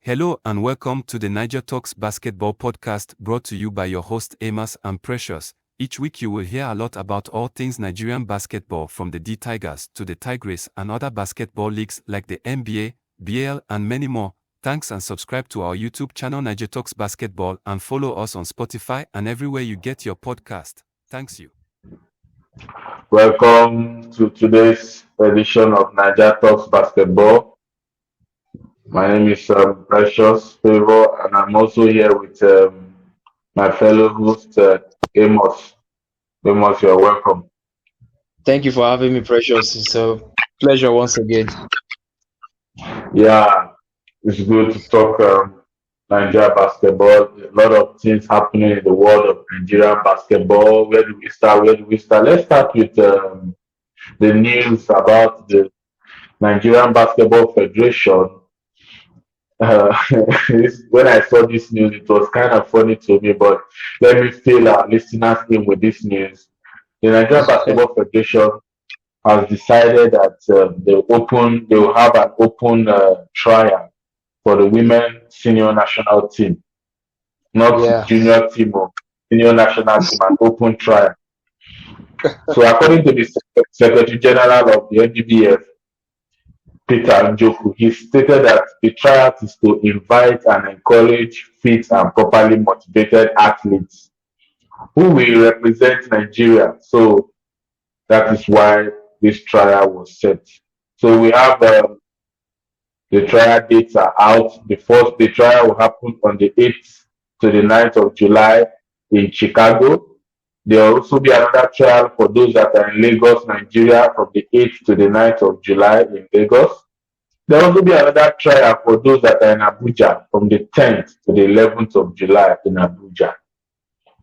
Hello and welcome to the Niger Talks Basketball Podcast brought to you by your host Amos and Precious. Each week you will hear a lot about all things Nigerian basketball, from the D Tigers to the Tigres and other basketball leagues like the NBA, BL and many more. Thanks, and subscribe to our YouTube channel Niger Talks Basketball and follow us on Spotify and everywhere you get your podcast. Thanks you. Welcome to today's edition of Niger Talks Basketball. My name is Precious Favor, and I'm also here with my fellow host Amos. Amos, you're welcome. Thank you for having me, Precious. It's a pleasure once again. Yeah, it's good to talk Nigeria basketball. A lot of things happening in the world of Nigerian basketball. Where do we start? Let's start with the news about the Nigerian Basketball Federation. When I saw this news, it was kind of funny to me, but let me fill our listeners in with this news. The Nigerian Basketball Federation has decided that they will have an open trial for the women senior national team, not junior team or senior national team, an open trial. So according to the Secretary General of the NBBF, Peter Njoku, he stated that the trial is to invite and encourage fit and properly motivated athletes who will represent Nigeria. So that is why this trial was set. So we have the trial dates are out. The trial will happen on the 8th to the 9th of July in Chicago. There will also be another trial for those that are in Lagos, Nigeria, from the 8th to the 9th of July in Lagos. There will also be another trial for those that are in Abuja from the 10th to the 11th of July in Abuja.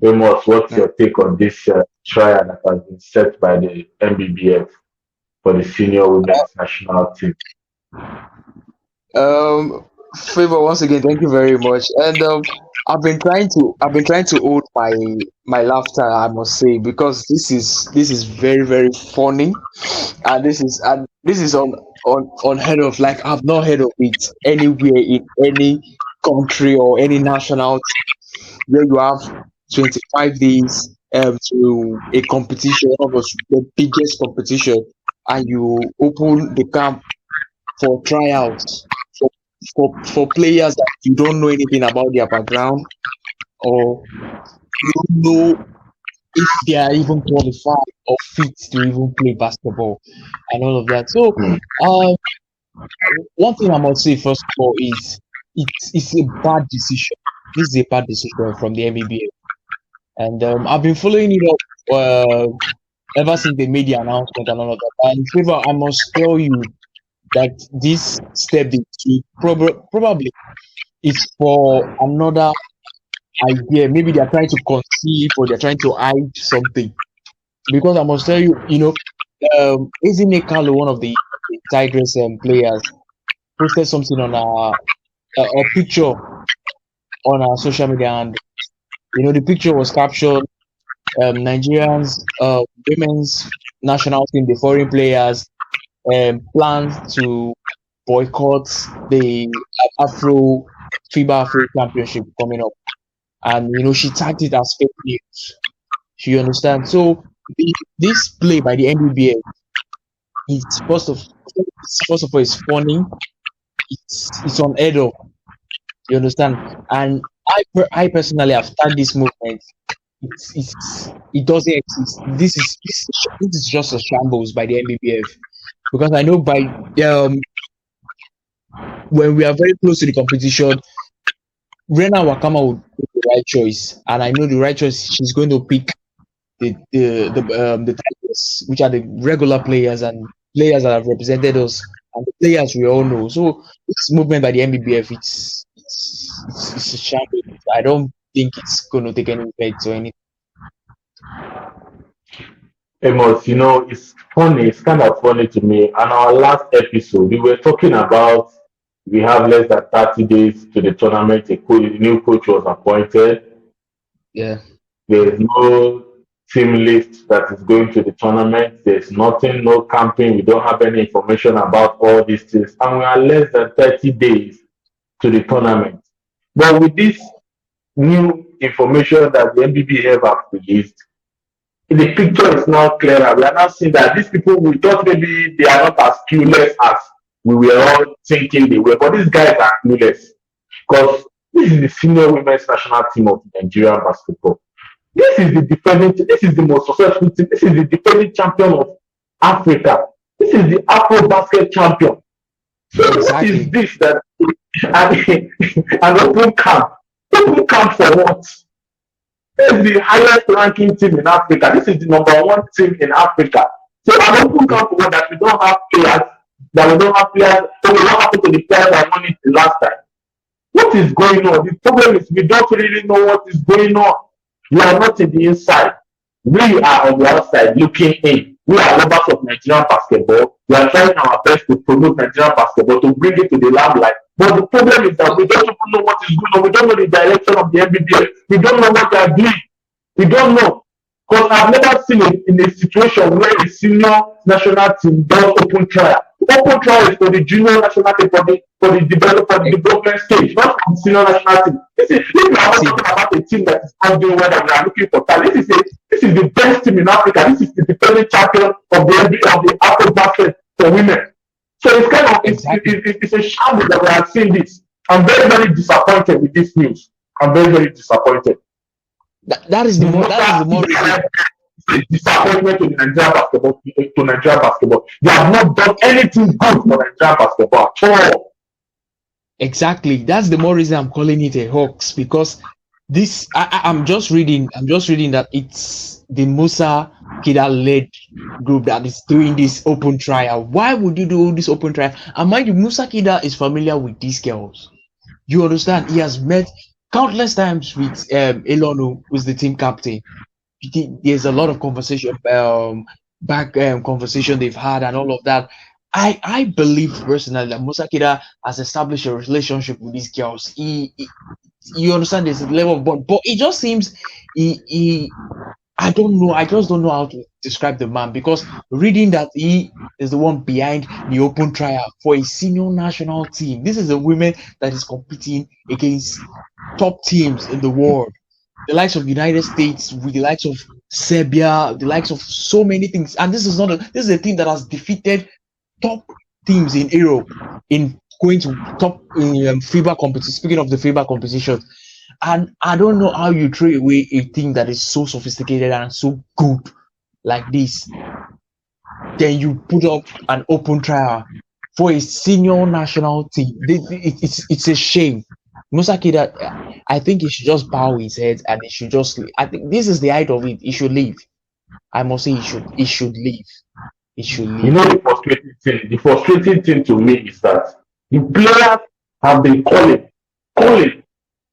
Amos, what's your take on this trial that has been set by the NBBF for the senior women's national team? Favor, once again, thank you very much. And I've been trying to hold my laughter, I must say, because this is very, very funny, and this is unheard of. Like, I've not heard of it anywhere in any country or any national team, where you have 25 days to a competition, almost the biggest competition, and you open the camp for tryouts for players that you don't know anything about their background, or you don't know if they are even qualified or fit to even play basketball and all of that. So one thing I must say first of all is it's a bad decision. This is a bad decision from the NBBF, and I've been following it up ever since they made the announcement and all of that. And Favor, I must tell you that this step probably is for another idea. Maybe they're trying to conceive, or they're trying to hide something. Because I must tell you, Ezine Kalu, one of the Tigers players, posted something on a picture on our social media, and the picture was captioned Nigerians women's national team, the foreign players, plans to boycott the FIBA Afro Championship coming up, and she tagged it as fake news. You understand? So this play by the NBBF, it's first of all, it's funny. It's unheard of. You understand? And I personally have started this movement. It doesn't exist. This is just a shambles by the NBBF. Because I know when we are very close to the competition, Rena Wakama would pick the right choice, and I know the right choice. She's going to pick the Tigers, which are the regular players and players that have represented us, and the players we all know. So this movement by the NBBF, it's a shambles. I don't think it's going to take any effect or anything. Amos, it's funny. It's kind of funny to me. On our last episode, we were talking about we have less than 30 days to the tournament. A new coach was appointed. Yeah. There's no team list that is going to the tournament. There's nothing, no camping. We don't have any information about all these things. And we are less than 30 days to the tournament. But with this new information that the NBBF have released, the picture is now clearer. We are now seeing that these people, we thought maybe they are not as clueless as we were all thinking they were, but these guys are clueless because this is the senior women's national team of Nigerian basketball. This is the most successful team. This is the defending champion of Africa. This is the Afro basket champion. So what is this that an open camp? Open camp for what? This is the highest ranking team in Africa. This is the number one team in Africa. So an open camp for what? That we don't have players. So what happened to the players that won it the last time? What is going on? The problem is we don't really know what is going on. We are not in the inside. We are on the outside looking in. We are lovers of Nigerian basketball. We are trying our best to promote Nigerian basketball, to bring it to the limelight. But the problem is that we don't even know what is going on. We don't know the direction of the NBBF. We don't know what they are doing. We don't know. Because I've never seen it in a situation where a senior national team does open trial. Open trial is for the junior national team, for the development stage, not for the senior national teim. This is we are talking about a team that is not doing well and we are looking for talent. This is the best team in Africa. This is the defending champion of the Afro basket for women. So it's kind of it's a shambles that we are seeing this. I'm very, very disappointed with this news. I'm very, very disappointed. That is the more disappointment to Nigerian basketball. They have not done anything good for Nigerian basketball at all. Exactly. That's the more reason I'm calling it a hoax, because this I'm just reading that it's the Musa Kida led group that is doing this open trial. Why would you do this open trial? And mind you, Musa Kida is familiar with these girls. You understand? He has met countless times with Elonu, who's the team captain. There's a lot of conversation, conversation they've had and all of that. I believe personally that Musa Kida has established a relationship with these girls. You understand, there's a level of bond, but it just seems I don't know. I just don't know how to describe the man, because reading that he is the one behind the open trial for a senior national team. This is a woman that is competing against top teams in the world, the likes of United States, with the likes of Serbia, the likes of so many things. And this is a team that has defeated top teams in Europe in going to top FIBA competition. Speaking of the FIBA competition, and I don't know how you throw away a thing that is so sophisticated and so good like this. Then you put up an open trial for a senior national team. It's a shame. Musa Kida, I think he should just bow his head and he should just leave. I think this is the height of it. He should leave. I must say he should leave. He should leave. You know, the frustrating thing to me is that the players have been calling.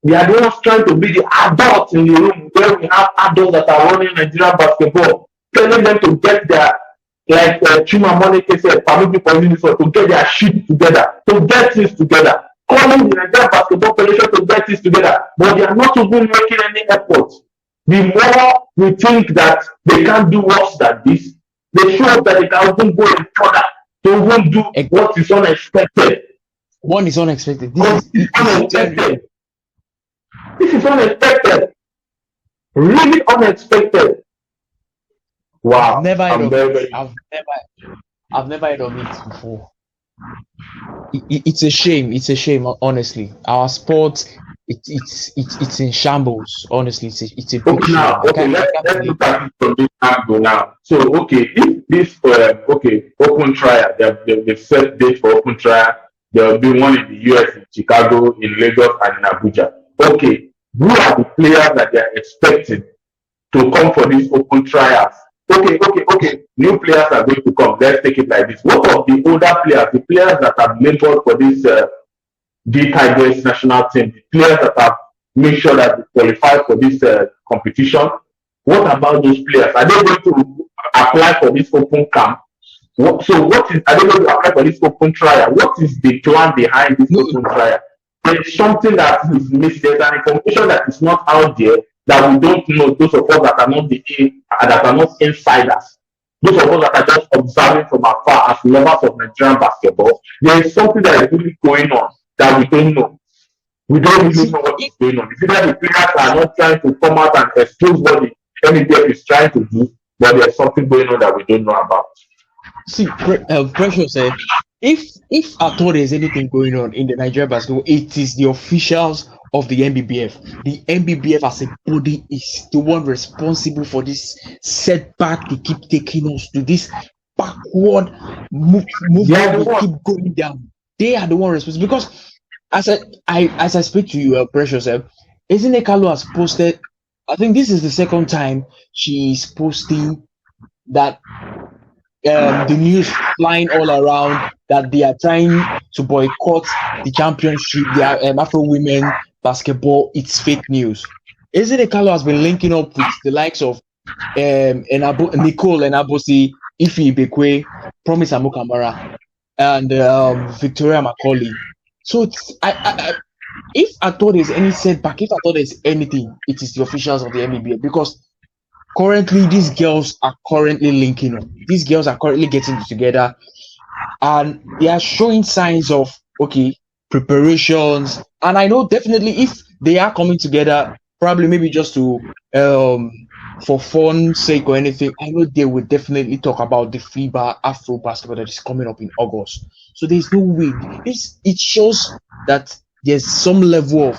They are the ones trying to be the adults in the room, where we have adults that are running Nigerian basketball, telling them to get their, like Chuma Moneke said, to get their shit together, to get this together. Calling the Nigerian Basketball Federation to get this together, but they are not even making any effort. The more we think that they can't do worse than this, they show that they can even go in further to even do what is unexpected. One is unexpected. This is unexpected. This is unexpected. Really unexpected. Wow. I've never heard of it before. It's a shame. It's a shame, honestly. Our sport, it's in shambles. Honestly, it's a big shame. Let's look at it from this angle now. So, if this open trial, they've set date for open trial. There will be one in the US, in Chicago, in Lagos, and in Abuja. Who are the players that they are expecting to come for these open trials? New players are going to come. Let's take it like this. What of the older players, the players that have labored for this D-Tigers national team, the players that have made sure that they qualify for this competition? What about those players? Are they going to apply for this open camp? Are they going to apply for this open trial? What is the plan behind this open trial? There's something that is missing. There's an information that is not out there that we don't know. Those of us that are not insiders, those of us that are just observing from afar as lovers of Nigerian basketball, there is something that is really going on that we don't know. We don't really See, know what if is going on. It's either the players are not trying to come out and expose what the NBBF is trying to do, but there's something going on that we don't know about. Precious, if at all there's anything going on in the Nigerian basketball, it is the officials of the NBBF. The NBBF as a body is the one responsible for this setback to keep taking us to this backward movement. We keep going down. They are the one responsible because as I speak to you, Precious, Ezinne Kalu has posted. I think this is the second time she's posting that the news flying all around that they are trying to boycott the championship, the Afro women basketball. It's fake news. Ezinne Kalu has been linking up with the likes of Nicole Enabosi, Ife Ibekwe, Promise Amukamara, and Victoria Macaulay. So if I thought there's any setback, if I thought there's anything, it is the officials of the NBBF because currently these girls are currently linking up. These girls are currently getting together and they are showing signs of preparations. And I know definitely if they are coming together, probably maybe just to for fun sake or anything, I know they will definitely talk about the FIBA Afro basketball that is coming up in August. So there's no way. It shows that there's some level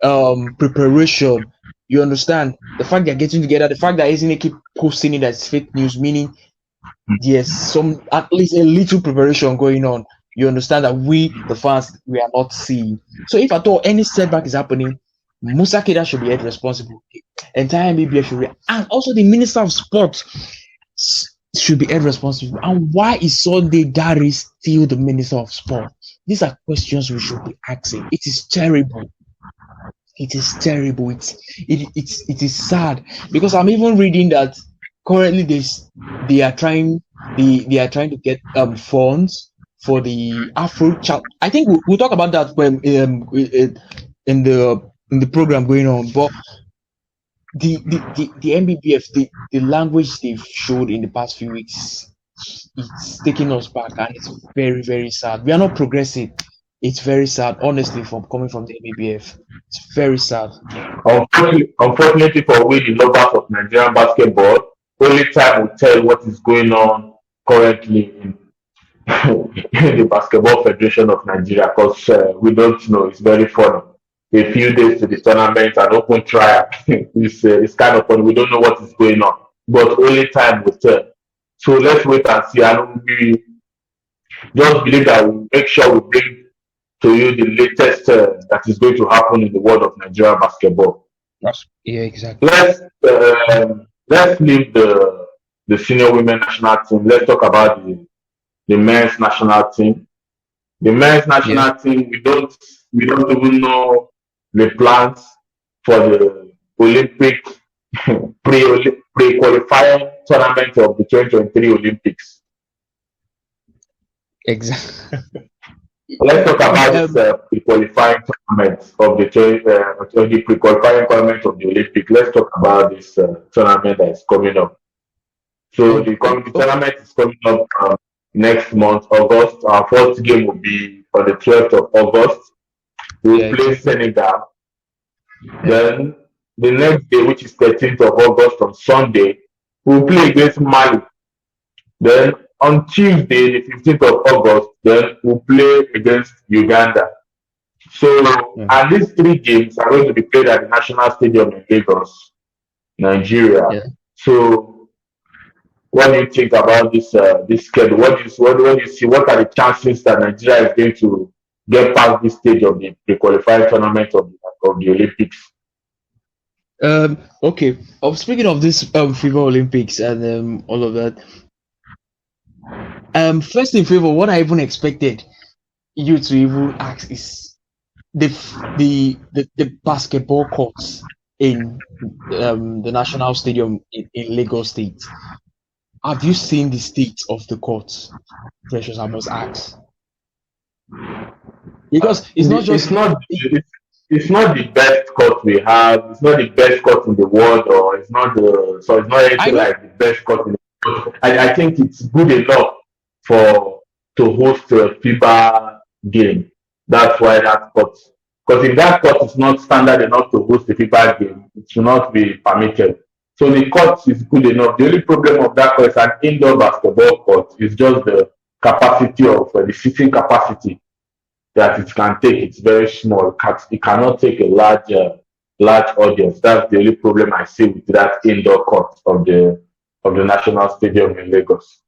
of preparation. You understand? The fact they're getting together, the fact that Ezinne keep posting it as fake news, meaning there's some, at least a little preparation going on. You understand that we, the fans, we are not seeing. So if at all any setback is happening, Musa Keda should be held responsible. Entire NBBF should be, and also the Minister of Sport should be held responsible. And why is Sunday Dari still the Minister of Sport? These are questions we should be asking. It is terrible. It is terrible. It is sad because I'm even reading that currently they are trying to get funds for the Afro chat. I think we'll talk about that when in the program going on. But the NBBF, the language they've showed in the past few weeks, it's taking us back, and it's very, very sad. We are not progressing. It's very sad, honestly, coming from the NBBF. It's very sad. Unfortunately for we, the lovers of Nigerian basketball, only time will tell what is going on currently in the Basketball Federation of Nigeria, because we don't know. It's very funny. A few days to the tournament, an open trial. It's kind of funny. We don't know what is going on, but only time will tell. So let's wait and see. And we just believe that we'll make sure we bring to you the latest that is going to happen in the world of Nigerian basketball. Yeah, exactly. Let's leave the senior women national team. Let's talk about the men's national team. The men's national team, we don't even know the plans for the Olympic pre-qualifying tournament of the 2023 Olympics. Exactly. Let's talk about this pre-qualifying tournament of the pre-qualifying tournament of the Olympics. Let's talk about this tournament that is coming up. So the tournament is coming up next month, August. Our first game will be on the 12th of August. We'll play Senegal. Then the next day, which is 13th of August, on Sunday, we'll play against Mali. Then on Tuesday, the 15th of August, then we'll play against Uganda. So, and these three games are going to be played at the National Stadium in Lagos, Nigeria. Yeah. So, what do you think about this schedule? What do you see? What are the chances that Nigeria is going to get past this stage of the pre-qualifying tournament of the Olympics? Okay. Speaking of this FIBA Olympics and all of that. First in favor, what I even expected you to even ask is the basketball courts in the National Stadium in Lagos State. Have you seen the state of the courts? Precious, I must ask. Because it's not the best court we have. It's not the best court in the world, or it's not anything like the best court in the world. I think it's good enough to host a FIBA game. That's why that court Because if that court is not standard enough to host the FIBA game, it should not be permitted. So the court is good enough. The only problem of that court is an indoor basketball court. It's just the capacity of the seating capacity that it can take. It's very small. It cannot take a large audience. That's the only problem I see with that indoor court of the National Stadium in Lagos.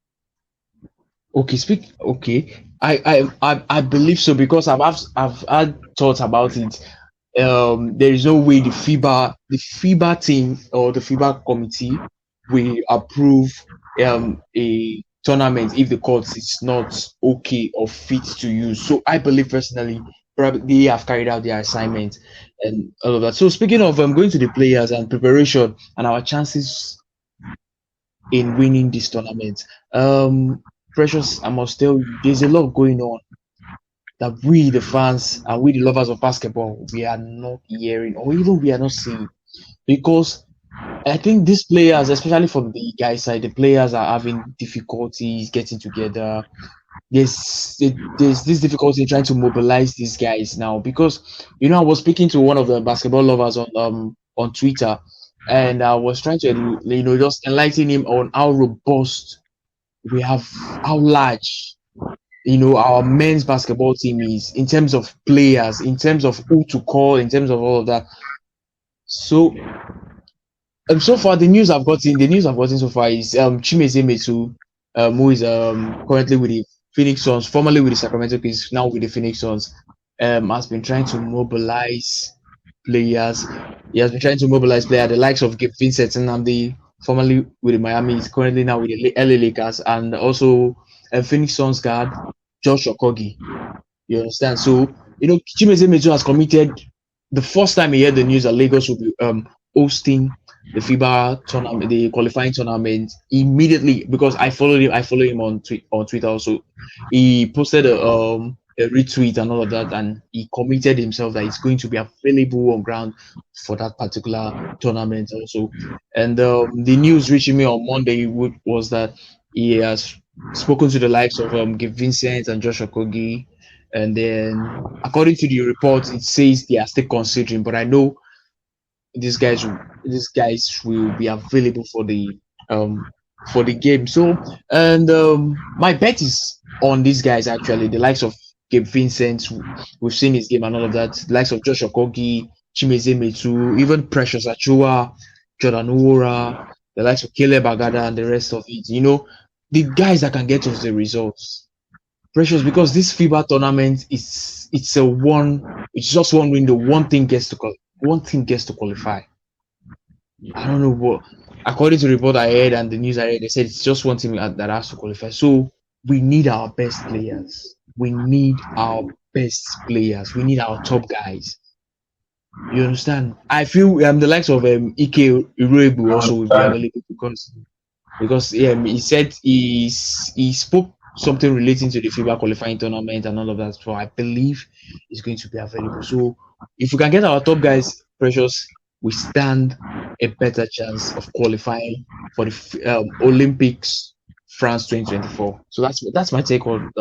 Okay. I believe so, because I've had thoughts about it. There is no way the FIBA team or the FIBA committee will approve a tournament if the court is not okay or fit to use. So I believe personally, probably they have carried out their assignment and all of that. So speaking of going to the players and preparation and our chances in winning this tournament, Precious, I must tell you, there's a lot going on that we, the fans, and we, the lovers of basketball, we are not hearing, or even we are not seeing. Because I think these players, especially from the guys' side, the players are having difficulties getting together. There's this difficulty in trying to mobilize these guys now. Because, I was speaking to one of the basketball lovers on Twitter, and I was trying to, just enlighten him on how robust we have, how large our men's basketball team is in terms of players, in terms of who to call, in terms of all of that. So so far the news I've gotten so far is Chimeze Metu, who is currently with the Phoenix Suns, formerly with the Sacramento Kings, now with the Phoenix Suns, has been trying to mobilize players. He has been trying to mobilize players, the likes of Gabe Vincent and formerly with the Miami, is currently now with the LA Lakers, and also Phoenix Suns guard Josh Okogie. You understand? So, Chimeze Metu has committed, the first time he heard the news that Lagos will be hosting the FIBA tournament, the qualifying tournament, immediately, because I follow him on Twitter also. He posted a retweet and all of that, and he committed himself that he's going to be available on ground for that particular tournament also. And the news reaching me on Monday was that he has spoken to the likes of Gabe Vincent and Josh Okogie, and then according to the report, it says they are still considering, but I know these guys will be available for the game. So, and my bet is on these guys, actually, the likes of Gabe Vincent. We've seen his game and all of that. The likes of Josh Okogie, Chimeze Metu, even Precious Achua, Jordan Uwora, the likes of Caleb Agada, and the rest of it. The guys that can get us the results. Precious, because this FIBA tournament it's just one window. One thing gets to qualify. I don't know what. According to the report I heard and the news I read, they said it's just one team that has to qualify. So we need our best players. We need our top guys. You understand? I feel the likes of Ike Iruebu also will be available because he said he spoke something relating to the FIBA qualifying tournament and all of that. So I believe it's going to be available. So if we can get our top guys, Precious, we stand a better chance of qualifying for the Olympics France 2024. So that's my take on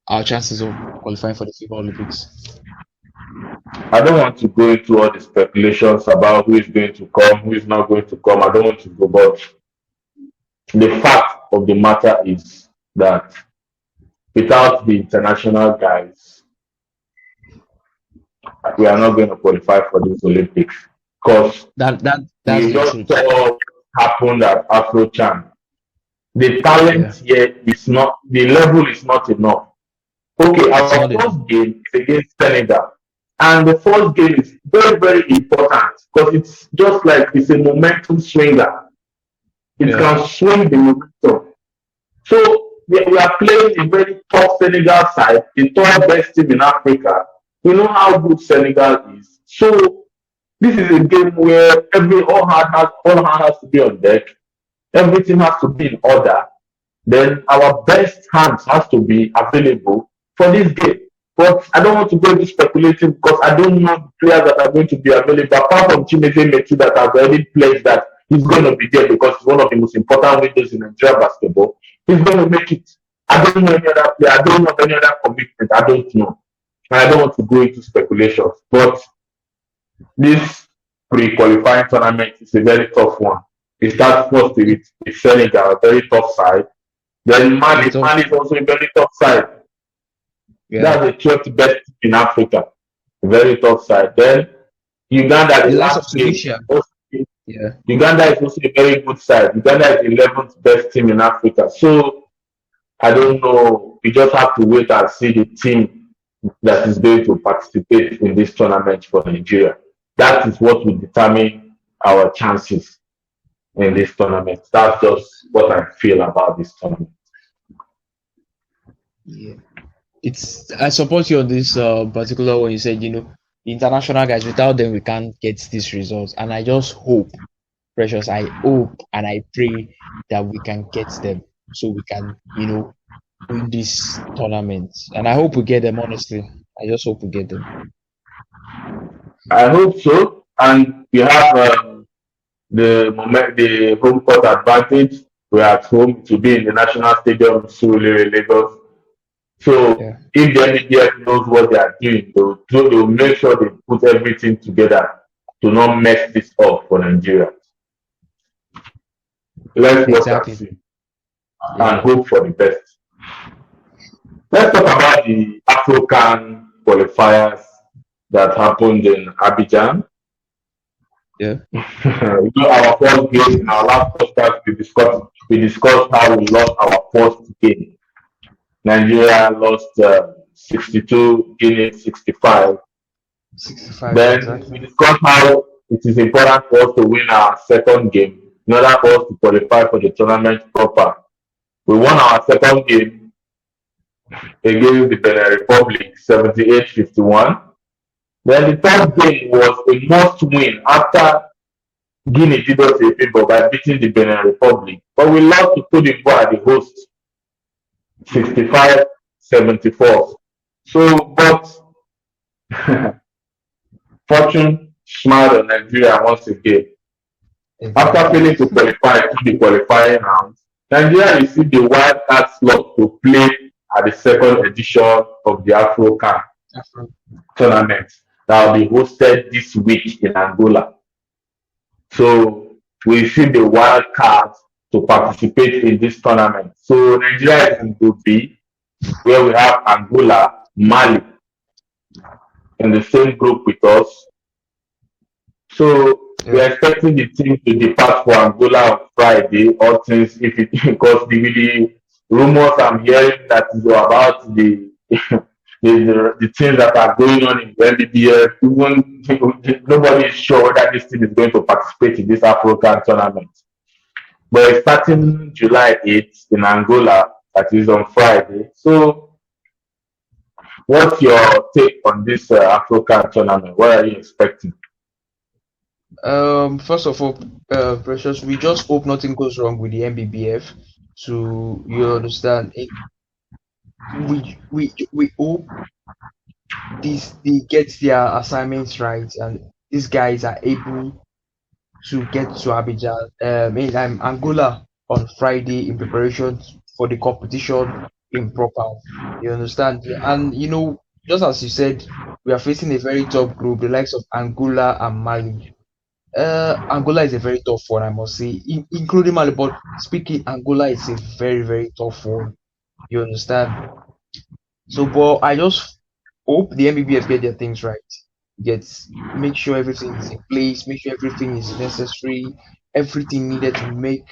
our chances of qualifying for the FIBA Olympics. I don't want to go into all the speculations about who is going to come, who is not going to come. I don't want to go, but the fact of the matter is that without the international guys, we are not going to qualify for these Olympics. Because that's we just saw what happened at Afrocan. The talent here is not, the level is not enough. Okay, our first game is against Senegal. And the first game is very, very important because it's just like it's a momentum swinger. It can swing the momentum. So we are playing a very tough Senegal side, the third best team in Africa. We know how good Senegal is. So this is a game where all hand has to be on deck. Everything has to be in order. Then our best hands has to be available for this game. But I don't want to go into speculating because I don't know the players that are going to be available. Apart from Chimeze Metu that has already pledged that he's going to be there because it's one of the most important windows in Nigeria basketball. He's going to make it. I don't know any other player. I don't know any other commitment. I don't know. I don't want to go into speculations, but this pre-qualifying tournament is a very tough one. It starts first with Senegal, a very tough side. Then Mali is also a very tough side. Yeah. That's the 12th best team in Africa. A very tough side. Then Uganda, the last game. Yeah. Uganda is also a very good side. Uganda is the 11th best team in Africa. So I don't know. We just have to wait and see the team that is going to participate in this tournament for Nigeria. That is what will determine our chances in this tournament. That's just what I feel about this tournament. Yeah. I support you on this particular one. You said, the international guys, without them, we can't get these results. And I just hope, Precious, I hope and I pray that we can get them so we can, win this tournament. And I hope we get them, honestly. I just hope we get them. I hope so. And we have the home court advantage. We're at home to be in the National Stadium in Surulere, Lagos. So if the NBBF knows what they are doing, they'll make sure they put everything together to not mess this up for Nigeria. Let's watch and see and hope for the best. Let's talk about the Afrocan qualifiers that happened in Abidjan. Yeah. Our first game in our last podcast, we discussed how we lost our first game. Nigeria lost 62, Guinea 65. 65. Then we discussed how it is important for us to win our second game in order for us to qualify for the tournament proper. We won our second game against the Benin Republic 78-51. Then the third game was a must win after Guinea did us a favor by beating the Benin Republic. But we lost to Cote d'Ivoire, the host, 65-74. So, but fortune smiled on Nigeria once again. After failing to qualify to the qualifying round, Nigeria received the wild card slot to play at the second edition of the Afrocan tournament that will be hosted this week in Angola. So we received the wild card to participate in this tournament. So Nigeria is in Group B, where we have Angola, Mali in the same group with us. So we are expecting the team to depart for Angola on Friday. All things, because the rumors I'm hearing that is about the things that are going on in the NBBF, even nobody is sure whether this team is going to participate in this Afrocan tournament. But it's starting July 8th in Angola, that is on Friday. So, what's your take on this Afrocan tournament? What are you expecting? First of all, Precious, we just hope nothing goes wrong with the NBBF. So you understand, we hope they get their assignments right, and these guys are able to get to Abidjan, in Angola on Friday in preparation for the competition in proper. You understand? And just as you said, we are facing a very tough group, the likes of Angola and Mali. Angola is a very tough one, I must say, including Mali. But speaking, Angola is a very, very tough one. You understand? So, but I just hope the NBBF get their things right. Make sure everything is in place, make sure everything is necessary, everything needed to make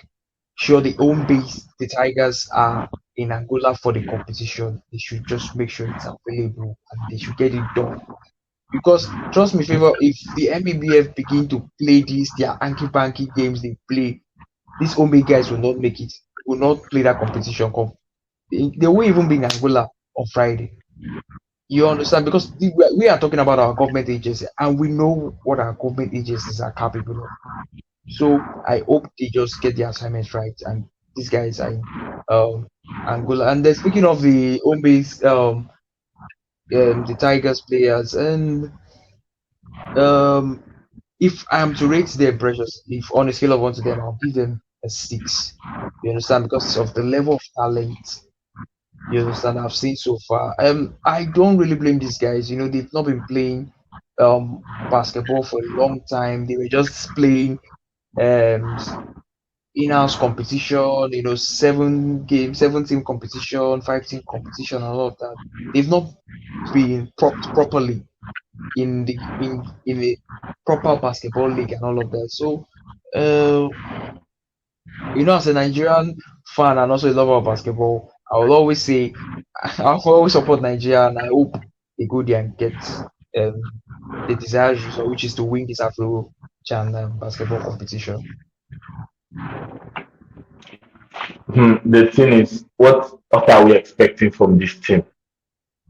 sure the home base, the Tigers, are in Angola for the competition. They should just make sure it's available and they should get it done. Because trust me, favor, if the NBBF begin to play their anky-panky games they play, these home base guys will not make it, will not play that competition. They won't even be in Angola on Friday. You understand? Because we are talking about our government agencies, and we know what our government agencies are capable of. So I hope they just get the assignments right, and these guys are in Angola. And then speaking of the home base, the Tigers players, and if I am to rate their Precious, if on a scale of 1 to 10, I'll give them a 6. You understand? Because of the level of talent You understand? I've seen so far. I don't really blame these guys. They've not been playing basketball for a long time. They were just playing um in-house competition, 7 team competition, 5 team competition, and all of that. They've not been propped properly in a proper basketball league and all of that. So, uh, as a Nigerian fan and also a lover of basketball, I will always say I will always support Nigeria, and I hope they go there and get um, the desired result, which is to win this Afro-Chan basketball competition. The thing is, what are we expecting from this team?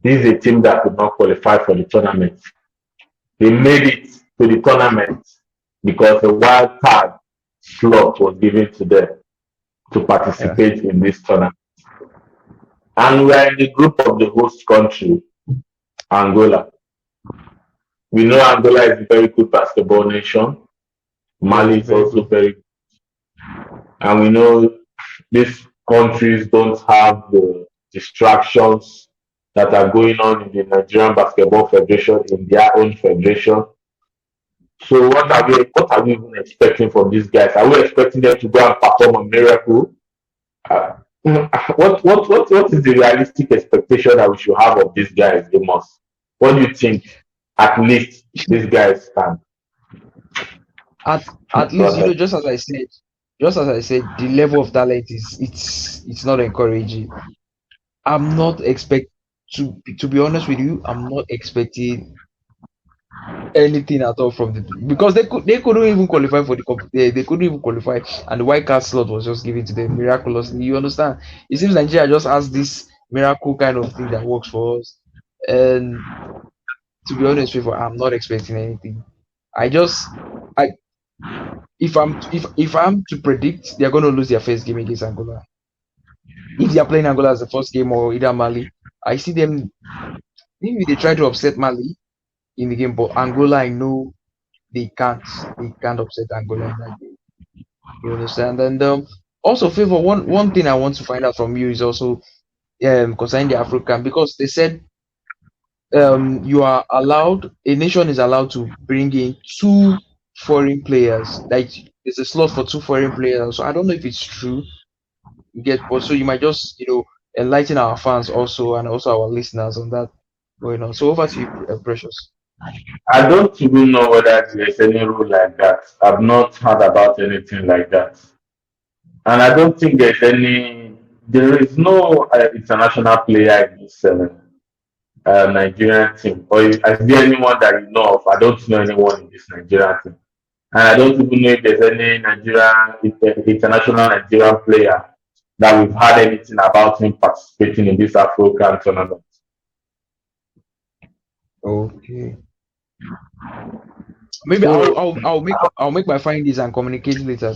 This is a team that could not qualify for the tournament. They made it to the tournament because a wild card slot was given to them to Yeah. participate in this tournament. And we are in the group of the host country, Angola. We know Angola is a very good basketball nation. Mali is Very also good. very, and we know these countries don't have the distractions that are going on in the Nigerian Basketball Federation in their own federation. So what are we even expecting from these guys? Are we expecting them to go and perform a miracle? Uh, what is the realistic expectation that we should have of these guys, Amos? What do you think at least these guys can? At Go least, ahead. just as I said, the level of talent it's not encouraging. I'm not expect to be honest with you, I'm not expecting anything at all from the because they couldn't even qualify for they couldn't even qualify, and the white card slot was just given to them miraculously. You understand? It seems Nigeria just has this miracle kind of thing that works for us. And to be honest with you, I'm not expecting anything. I just I if I'm to predict, they're going to lose their first game against Angola. If they are playing Angola as the first game or either Mali, I see them. Maybe they try to upset Mali in the game, but Angola, I know they can't. They can't upset Angola in that game. You understand? And also, favor one thing I want to find out from you is also concerning the Afrocan, because they said you are allowed, a nation is allowed to bring in 2 foreign players. Like there's a slot for 2 foreign players. So I don't know if it's true. You get, but so you might just enlighten our fans also and also our listeners on that going on. So over to you, Precious. I don't even know whether there's any rule like that. I've not heard about anything like that. And I don't think there is no international player in this Nigerian team. Or is there anyone that you know of? I don't know anyone in this Nigerian team. And I don't even know if there's any international Nigerian player that we've heard anything about him participating in this Afrocan tournament. Okay. Maybe So I'll make my findings and communicate later.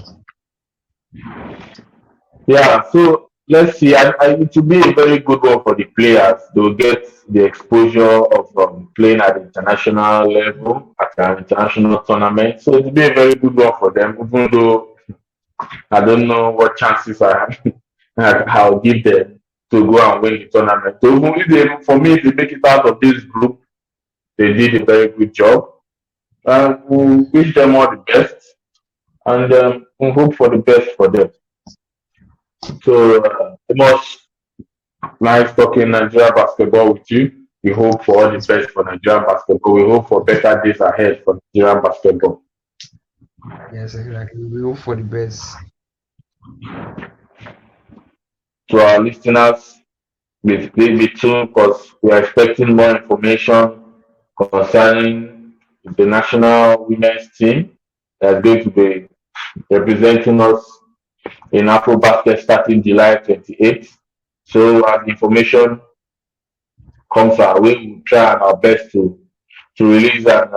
yeah, so let's see. It will be a very good one for the players. They'll get the exposure of playing at the international level, at an international tournament. So it will be a very good one for them, even though I don't know what chances I have. I'll give them to go and win the tournament. So for me, if they make it out of this group, they did a very good job. We wish them all the best, and we hope for the best for them. So it was nice talking Nigeria basketball with you. We hope for all the best for Nigerian basketball. We hope for better days ahead for Nigerian basketball. Yes, exactly. We hope for the best. To our listeners, please be tuned because we are expecting more information concerning the national women's team that's going to be representing us in AfroBasket starting July 28th. So as information comes our way, we'll try our best to release and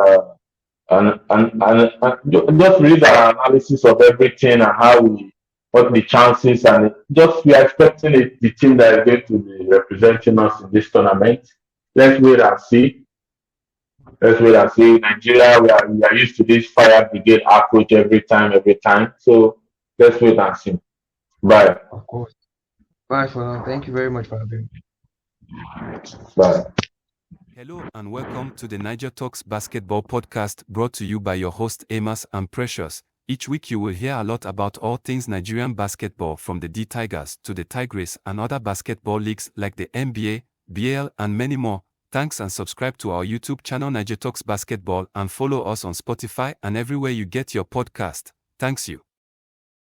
just release our analysis of everything and what the chances, and just we are expecting the team that is going to be representing us in this tournament. Let's wait and see. Let's wait and see. Nigeria, we are used to this fire brigade approach every time. So let's wait and see. Bye. Of course. Bye for now. Thank you very much for having me. Bye. Hello and welcome to the Niger Talks Basketball Podcast brought to you by your host Amos and Precious. Each week you will hear a lot about all things Nigerian basketball from the D Tigers to the Tigers and other basketball leagues like the NBA, BL and many more. Thanks and subscribe to our YouTube channel Niger Talks Basketball and follow us on Spotify and everywhere you get your podcast. Thanks you.